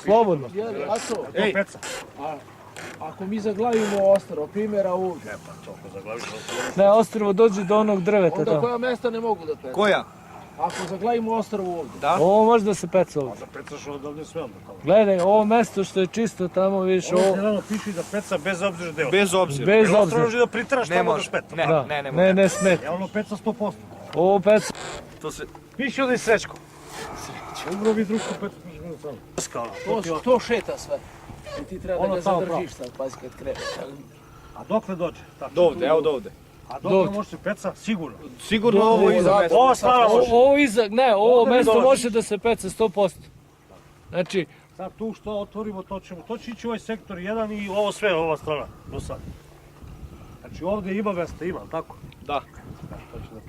Slobodno. Ej, Ako mi zaglavimo ostrvo, primjera ovdje, Ne, ostrvo dođe do onog drveta onda tamo. koja mjesta ne mogu da pecam? koja? Ako zaglavimo ostrvo ovdje. Da? Ovo može da se peca ovdje. Da pecaš odavde sve onda. Gledaj, ovo mesto što je čisto tamo, vidiš, Ovo ovo... zeleno piše da peca bez obzira gde je. Bez obzira. Bez Ostro obzira. može da priteraš Ne tamo da može. špeta. Ne, Da. ne može. Ne smeta. Ja ono peca 100%. Ovo peca... To se... Piše ovdje i Srećko. Umro bi društvo peca možemo samo. Skala. To šeta sve. I ti treba da Ono ga tamo zadržiš sad, pazi kad kreneš. A dokle dođe? Tačno. Dovde, evo dovde. A dokle Dovde. može se peca? Sigurno. Sigurno ovo iza mesta. Ova strana može. Ovo iza... Ne, ovo Ovdje ne mesto dolaziš. može da se peca 100%. Znači, Sad tu što otvorimo, to će ići ovaj sektor 1 i ovo sve, ova strana, do sad. Znači ovdje ima mesta, ima, tako? Da.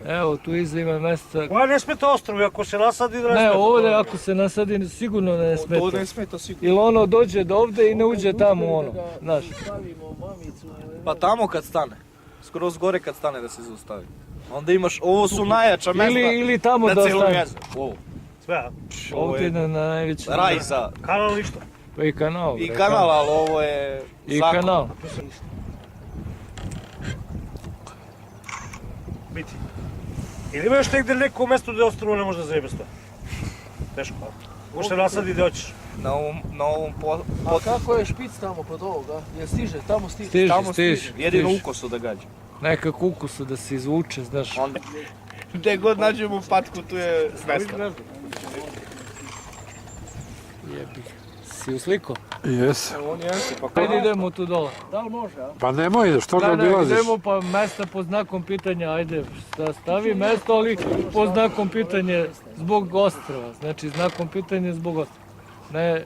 evo, tu iza ima mesta... Koja ne smeta ostrovi, ako se nasadi da ne Ne, smeta. ovdje ako se nasadi, sigurno ne To smeta. ne smeta sigurno. Ili ono dođe do ovdje i ne uđe tamo u ono, znaš. Stavimo mamicu. Pa tamo kad stane. Skroz gore kad stane da se zaustavi. Onda imaš, ovo su najjača mesta Ili tamo na da cijelom ostane. jezeru. Ovo. Sve, a? Ovo Ovdje je na najveći... raj za... Kanal ništa. Pa i kanal. I bre, kanal, ali ovo je I zakon. kanal. Biti. Ili ima još negdje neko mjesto gdje ostrovo ne može da zajebe stoje? Teško, a? Možete nasadi gdje hoćeš. Na ovom A kako je špic tamo kod ovoga? Jel stiže? Tamo stiže. Stiže, tamo stiže. jedino stiže. ukosu da gađa. Nekak ukusu da se izvuče, znaš. Onda... Gdje god nađemo patku, tu je mesta. Jebi. Si u sliku? Jes. On jeste, pa Ajde idemo tu dole. Da li može, a? Pa nemoj, što ga Ne, obilaziš? idemo pa mesta pod znakom pitanja, ajde, stavi mesto, ali pod znakom pitanja zbog ostrva. Znači, znakom pitanja zbog ostrva. Ne,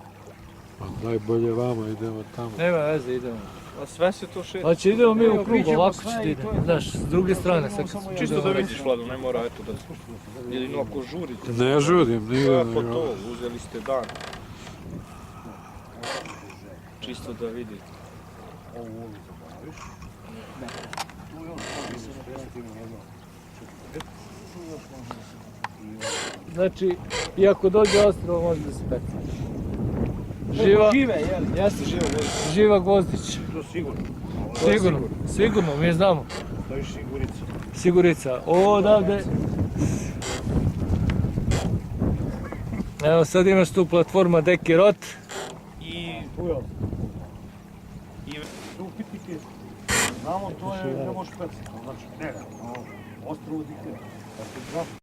Pa najbolje vama, idemo tamo. nema veze, idemo. A sve se to šeta. Hoće, idemo mi u krug, priđemo ovako sve će i da ide. to je to. Znaš, s druge strane, sad Samo kad Čisto da vidiš, Vlado, ne mora eto da... Jedino ako žurite. Ne žudim, nije. Kako to, uzeli ste dan. Čisto da vidite. Znači, i ako dođe ostrvo, može da se peca. Živa, Žive, jel? Jeste živo vodi. Živa Gvozdić. To sigurno. Sigurno, mi znamo. To je sigurica. Sigurica. Ovo odavde... Evo sad imaš tu platforma Deki Rot. I... Tu upitnik je, znamo to je, ne možeš pecati. Znači, ne, ostrovo diktira.